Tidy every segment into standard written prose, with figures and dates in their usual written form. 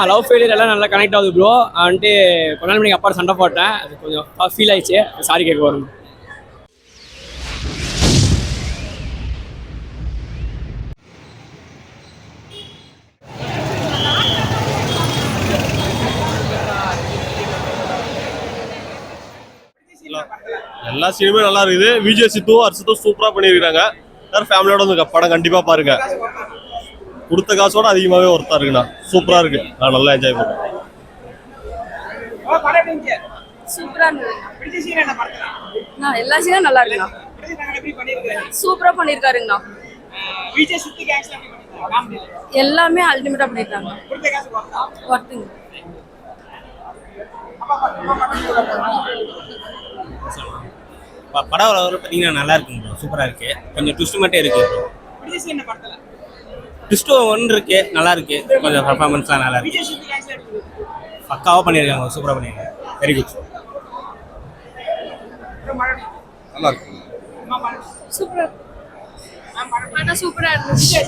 Love failure எல்லாம் நல்லா connect ஆகுது ப்ரோ. வந்துட்டு கொஞ்ச நாள் மணிக்கு அப்பா சண்டை போட்டேன், அது கொஞ்சம் ஃபீல் ஆயிடுச்சு, சாரி கேட்க வரும். எல்லா சீனுமே நல்லா இருக்குது. விஜய் சித்து ஹர்ஷித்தும் சூப்பரா பண்ணியிருக்காங்க. எல்லாரும் ஃபேமிலியோட வந்து படம் கண்டிப்பா பாருங்க. கொடுத்த காசோட அதிகமாவே ஒர்த்தா இருக்குண்ணா. சூப்பரா இருக்கு. நான் நல்லா என்ஜாய் பண்ணேன். சூப்பரா எல்லா சீனும் நல்லா இருக்குண்ணா. சூப்பரா பண்ணிருக்காருங்கண்ணா. எல்லாமே அல்டிமேட்டா பண்ணிருக்காங்க. ஒர்த்துங்க. படம் பார்த்தீங்கன்னா நல்லா இருக்குங்க ப்ரோ. சூப்பராக இருக்கு. கொஞ்சம் ட்விஸ்ட் மட்டும் இருக்கு. ட்விஸ்ட் ஒன்று இருக்கு, நல்லா இருக்கு. கொஞ்சம் பர்ஃபார்மன்ஸ்லாம் நல்லா இருக்கு. பக்காவாக பண்ணியிருக்காங்க, சூப்பராக பண்ணியிருக்காங்க. Very good. நல்லா இருக்கு. சூப்பரா சூப்பரா இருந்துச்சு.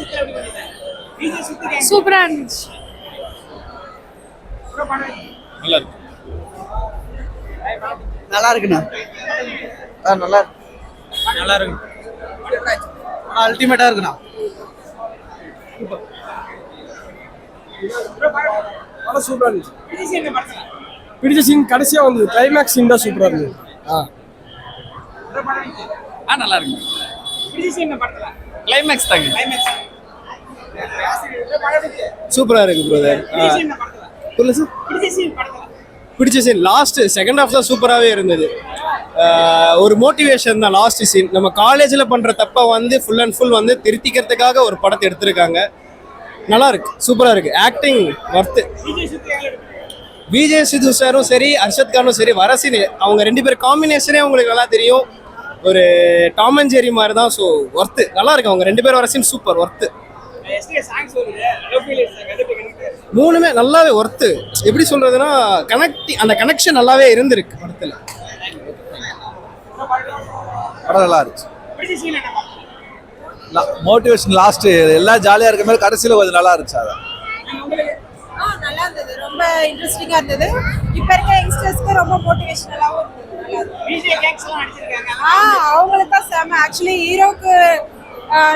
சூப்பரா இருந்துச்சு. நல்லா இருக்கு. நல்லா இருக்குண்ணா. நல்லா இருக்கு. நல்லா இருக்கு. அல்டிமேட்டா இருக்குண்ணா. படம் சூப்பரா இருந்துச்சு. பிடிச்ச சீன் கடைசியா வந்து கிளைமேக்ஸ் சீன் தான் சூப்பரா இருந்தது. நல்லா இருக்கு. கிளைமேக்ஸ் தாங்க. சூப்பரா இருக்கு பிரதர். பிடிச்ச சீன் லாஸ்ட் செகண்ட் ஹாஃப் தான் சூப்பராகவே இருந்தது. ஒரு மோட்டிவேஷன் தான் லாஸ்ட் சீன். நம்ம காலேஜில் பண்ணுற தப்பை வந்து ஃபுல் அண்ட் ஃபுல் வந்து திருத்திக்கிறதுக்காக ஒரு படத்தை எடுத்திருக்காங்க. நல்லா இருக்கு, சூப்பராக இருக்கு. Acting worth. விஜய் சித்து சாரும் சரி, அர்ஷத் கானும் சரி, வர சீன் அவங்க ரெண்டு பேர் காம்பினேஷனே உங்களுக்கு நல்லா தெரியும். ஒரு டாம் அண்ட் ஜெர்ரி மாதிரி தான். ஸோ ஒர்த்து, நல்லா இருக்கு. அவங்க ரெண்டு பேரும் வர சீன் சூப்பர் ஒர்த்து. மூணுமே நல்லாவே ஒர்த்து. எப்படி சொல்றதுன்னா அந்த கனெக்ஷன் நல்லாவே இருந்திருக்கு படத்துல. படம் நல்லா இருந்துச்சு. மோட்டிவேஷன் லாஸ்ட் எல்லாம் ஜாலியா இருக்க மாதிரி கடைசியில கொஞ்சம் நல்லா இருந்துச்சு. அதான் நல்லா இருந்தது. ரொம்ப இன்ட்ரெஸ்டிங்கா இருந்தது. இப்ப இருக்க யங்ஸ்டர்ஸ்க்கு ரொம்ப மோட்டிவேஷனலாவும் இருந்தது. அவங்களுக்கு தான் செம. ஆக்சுவலி ஹீரோக்கு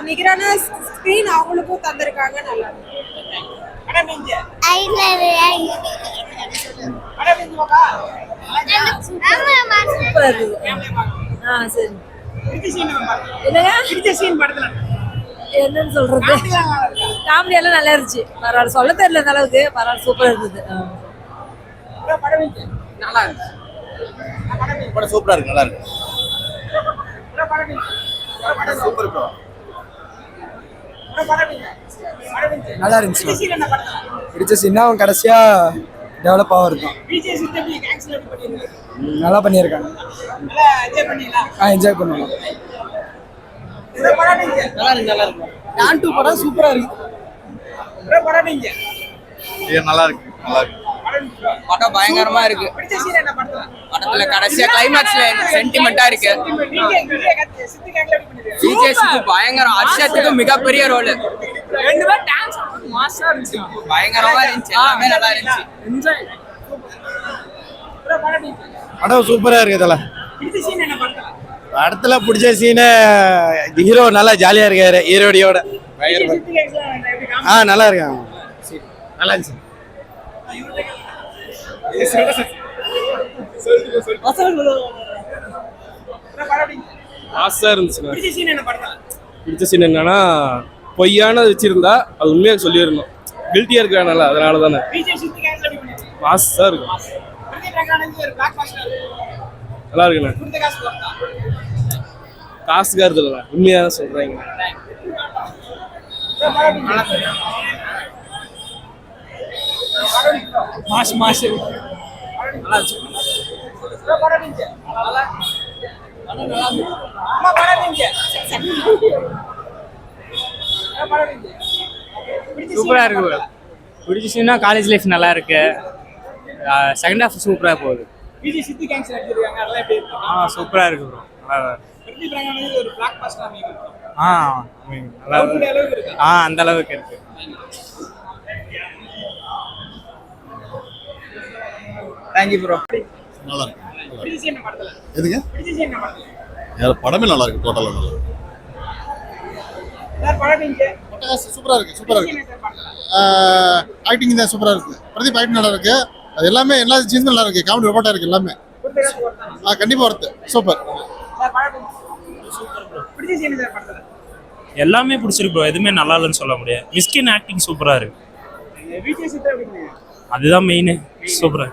நிகரான ஸ்கிரீன் அவங்களுக்கும் தந்திருக்காங்க. நல்லா இருக்கு. என்னன்னு சொல்றது, காமெடி எல்லாம் நல்லா இருந்துச்சு. பரவாயில்ல, சொல்ல தெரியல அந்த அளவுக்கு. பரவாயில்ல, சூப்பரா இருந்தது. நல்லா இருக்கு. படம் சூப்பரா இருக்கு. நல்லா இருக்கு. Super bro. நல்லா இருந்துச்சு. பிடிச்ச சீனா அவன் கடைசியா டெவலப் ஆகிருக்கான். நல்லா பண்ணியிருக்காங்க. என்ஜாய் பண்ணுவோம். நல்லா இருக்கு. நல்லா இருக்கு. டான் 2 படம் சூப்பரா இருக்கு. நல்லா இருக்கு. நல்லா இருக்கு. படம் பயங்கரமா இருக்கு. படத்துல கடைசியா கிளைமேக்ஸ்ல சென்டிமெண்டா இருக்கு. விஜய் சித்து பயங்கரம். அர்ஷத்துக்கு மிகப்பெரிய ரோல். ரெண்டு பேரும் டான்ஸ் மாஸ்டரா இருந்துச்சு. பயங்கரமா இருந்துச்சு. எல்லாமே நல்லா இருந்துச்சு. என்ஜாய். படம் சூப்பரா இருக்கு. இதெல்லாம் படத்துல பிடிச்ச சீனு ஹீரோ நல்லா ஜாலியா இருக்காரு ஹீரோடியோட. நல்லா இருக்காங்க. நல்லா இருந்துச்சு. ஆசா இருந்துச்சுண்ணா. பிடிச்ச சீன் என்னன்னா பொய்யான வச்சிருந்தா அது உண்மையாக சொல்லிடணும். கில்ட்டியா இருக்கிறானல, அதனால தானே மாசா இருக்கும். நல்லா இருக்குண்ணா. காசுக்காக இல்லை, உண்மையாக தான் சொல்றாங்க. மாசு மாசு நல்லா இருந்துச்சு. சூப்பரா இருக்கு. பிடிச்சிச்சுன்னா காலேஜ் லைஃப் நல்லா இருக்கு. செகண்ட் ஹாஃப் சூப்பரா போகுது. சூப்பரா இருக்கு ப்ரோ. நல்லா அந்த அளவுக்கு இருக்கு. Thank you bro. நல்லா இருக்கு. எதுங்க? படமே நல்லா இருக்கு. டோட்டலா நல்லா இருக்கு. சூப்பரா இருக்கு, சூப்பரா இருக்கு. ஆக்டிங் தான் சூப்பரா இருக்கு. பிரதீப் ஆக்டிங் நல்லா இருக்கு. அது எல்லாமே எல்லா சீன்ஸும் நல்லா இருக்கு. காமெடி ரோபோட்டா இருக்கு எல்லாமே. கண்டிப்பா ஒர்த்து. சூப்பர். எல்லாமே பிடிச்சிருக்கு ப்ரோ. எதுவுமே நல்லா இல்லைன்னு சொல்ல முடியாது. மிஸ்கின் ஆக்டிங் சூப்பரா இருக்கு. அதுதான் மெயின். சூப்பரா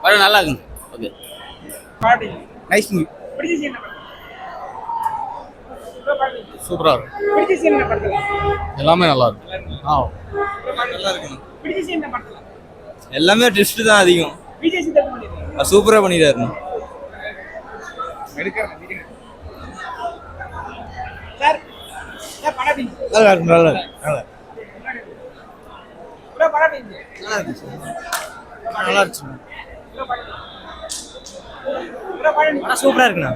படம் நல்லா இருக்கு. Okay nice movie. சூப்பரா இருக்கு. எல்லாமே நல்லா இருக்கு. எல்லாமே ட்விஸ்ட் தான் அதிகம். சூப்பரா பண்ணிட்டாரு. நல்லா இருக்கு, நல்லா இருக்கு, நல்லா இருக்கு. சூப்பரா இருக்குண்ணா.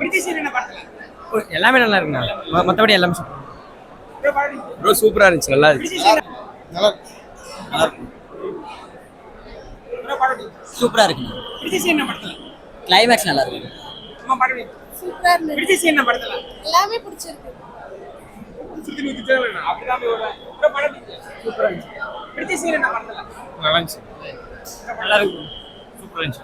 எல்லாமே நல்லா இருக்குண்ணா. மற்றபடி எல்லாமே ப்ரோ சூப்பரா இருந்துச்சு. நல்லா இருந்துச்சு. நல்லா இருக்கு. சூப்பரா இருக்கு. கிளைமேக்ஸ் நல்லா இருக்கு. சூப்பரா இருந்துச்சு. எல்லாமே பிடிச்சிருக்கு. நல்லா இருக்கு. சூப்பரா இருந்துச்சு.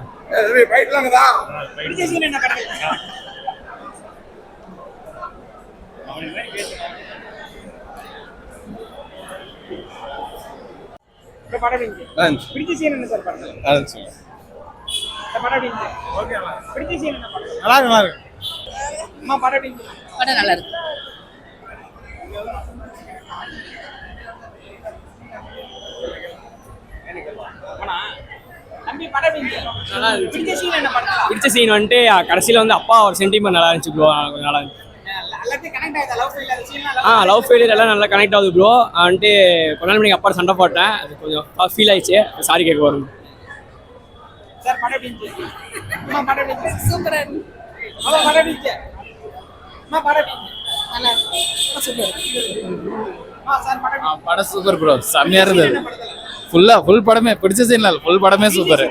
படம் நல்லா இருக்கு. பிடிச்ச சீன் வந்துட்டு கடைசியில் வந்து அப்பா ஒரு சென்டிமெண்ட் நல்லா இருந்துச்சு ப்ரோ. நல்லா இருந்துச்சு. லவ் ஃபெயிலியர் எல்லாம் நல்லா கனெக்ட் ஆகுது ப்ரோ. வந்துட்டு கொஞ்ச நாள் முன்னாடி அப்பா சண்டை போட்டேன். அது கொஞ்சம் ஃபீல் ஆயிடுச்சு. சாரி கேட்க வரும். சூப்பரா இருக்கு. படம் சூப்பர் ப்ரோ. செம்மையா இருந்தது. ஃபுல் படமே பிடிச்ச சீன்ல ஃபுல் படமே சூப்பர்.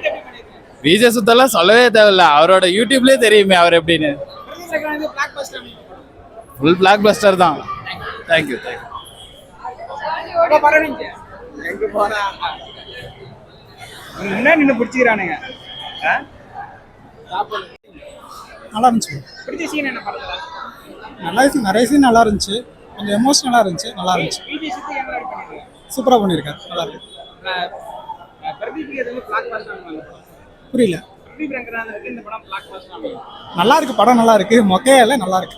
விஜய் சுத்தெல்லாம் சொல்லவே தேவையில்ல. அவரோட யூடியூப்லயே தெரியுமே அவர் எப்படின்னு. ஃபுல் பிளாக் பஸ்டர் தான். தேங்க்யூ. முன்னாடி நின்று பிடிச்சிக்கிறானுங்க. நல்லா இருந்துச்சு. நல்லா இருந்துச்சு. நிறைய சீன் நல்லா இருந்துச்சு. கொஞ்சம் எமோஷனலா இருந்துச்சு. நல்லா இருந்துச்சு. சூப்பரா பண்ணியிருக்காரு. நல்லா இருக்கு. புரியல. நல்லா இருக்கு. படம் நல்லா இருக்கு. மொக்கையா இல்லை, நல்லா இருக்கு.